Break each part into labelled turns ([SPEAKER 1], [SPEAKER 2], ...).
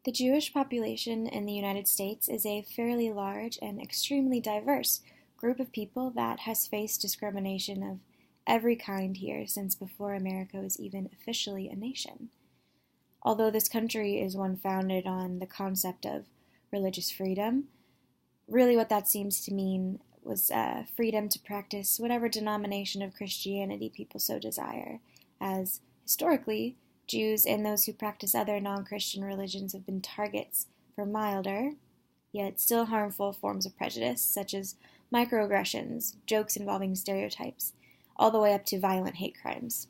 [SPEAKER 1] The Jewish population in the United States is a fairly large and extremely diverse group of people that has faced discrimination of every kind here since before America was even officially a nation. Although this country is one founded on the concept of religious freedom, really what that seems to mean was freedom to practice whatever denomination of Christianity people so desire, as historically, Jews and those who practice other non-Christian religions have been targets for milder, yet still harmful forms of prejudice, such as microaggressions, jokes involving stereotypes, all the way up to violent hate crimes.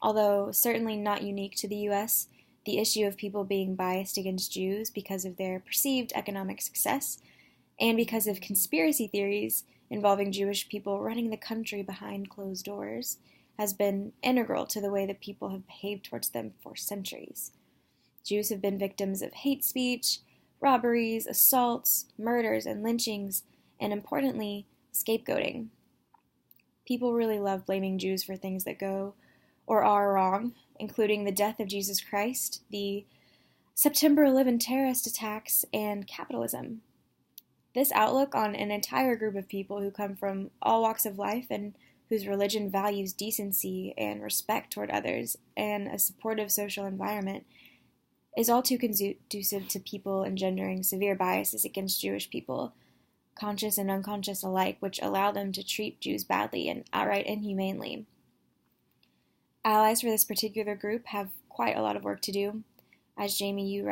[SPEAKER 1] Although certainly not unique to the U.S., the issue of people being biased against Jews because of their perceived economic success and because of conspiracy theories involving Jewish people running the country behind closed doors has been integral to the way that people have behaved towards them for centuries. Jews have been victims of hate speech, robberies, assaults, murders, and lynchings, and importantly, scapegoating. People really love blaming Jews for things that go or are wrong, including the death of Jesus Christ, the September 11 terrorist attacks, and capitalism. This outlook on an entire group of people who come from all walks of life and whose religion values decency and respect toward others and a supportive social environment is all too conducive to people engendering severe biases against Jewish people, conscious and unconscious alike, which allow them to treat Jews badly and outright inhumanely. Allies for this particular group have quite a lot of work to do. As Jamie Ute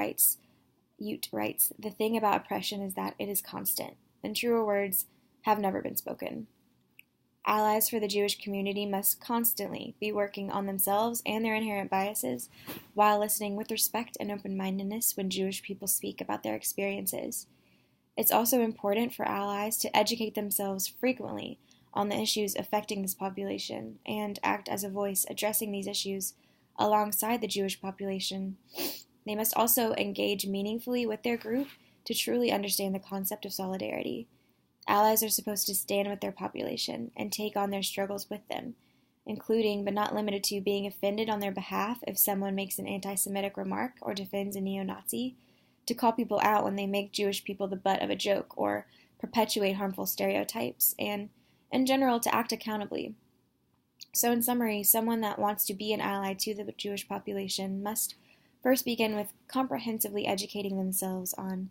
[SPEAKER 1] writes, the thing about oppression is that it is constant, and truer words have never been spoken. Allies for the Jewish community must constantly be working on themselves and their inherent biases while listening with respect and open-mindedness when Jewish people speak about their experiences. It's also important for allies to educate themselves frequently on the issues affecting this population and act as a voice addressing these issues alongside the Jewish population. They must also engage meaningfully with their group to truly understand the concept of solidarity. Allies are supposed to stand with their population and take on their struggles with them, including but not limited to being offended on their behalf if someone makes an anti-Semitic remark or defends a neo-Nazi, to call people out when they make Jewish people the butt of a joke or perpetuate harmful stereotypes, and, in general, to act accountably. So in summary, someone that wants to be an ally to the Jewish population must first begin with comprehensively educating themselves on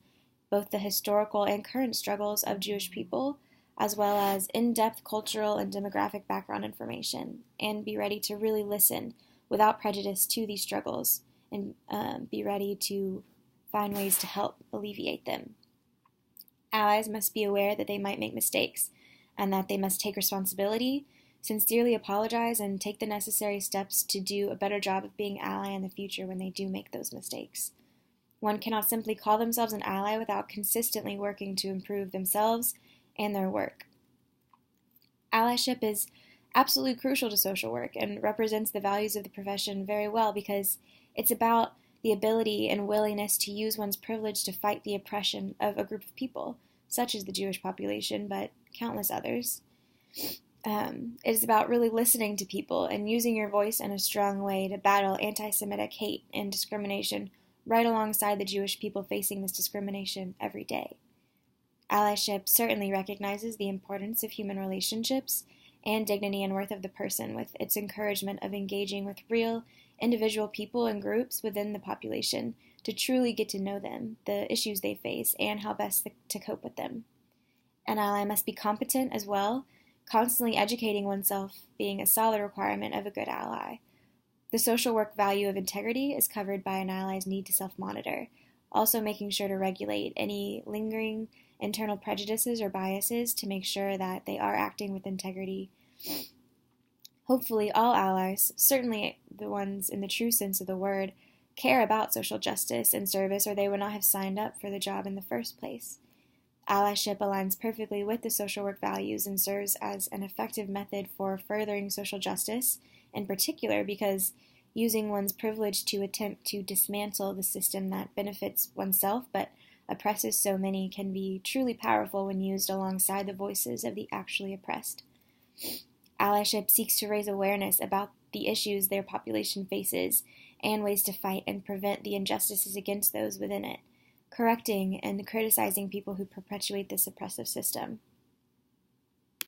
[SPEAKER 1] both the historical and current struggles of Jewish people, as well as in-depth cultural and demographic background information, and be ready to really listen without prejudice to these struggles, and be ready to find ways to help alleviate them. Allies must be aware that they might make mistakes, and that they must take responsibility, sincerely apologize, and take the necessary steps to do a better job of being ally in the future when they do make those mistakes. One cannot simply call themselves an ally without consistently working to improve themselves and their work. Allyship is absolutely crucial to social work and represents the values of the profession very well because it's about the ability and willingness to use one's privilege to fight the oppression of a group of people, such as the Jewish population, but countless others. It is about really listening to people and using your voice in a strong way to battle anti-Semitic hate and discrimination right alongside the Jewish people facing this discrimination every day. Allyship certainly recognizes the importance of human relationships and dignity and worth of the person with its encouragement of engaging with real individual people and groups within the population to truly get to know them, the issues they face, and how best to cope with them. An ally must be competent as well, constantly educating oneself being a solid requirement of a good ally. The social work value of integrity is covered by an ally's need to self-monitor, also making sure to regulate any lingering internal prejudices or biases to make sure that they are acting with integrity. Hopefully all allies, certainly the ones in the true sense of the word, care about social justice and service or they would not have signed up for the job in the first place. Allyship aligns perfectly with the social work values and serves as an effective method for furthering social justice, in particular because using one's privilege to attempt to dismantle the system that benefits oneself but oppresses so many can be truly powerful when used alongside the voices of the actually oppressed. Allyship seeks to raise awareness about the issues their population faces and ways to fight and prevent the injustices against those within it, correcting and criticizing people who perpetuate this oppressive system.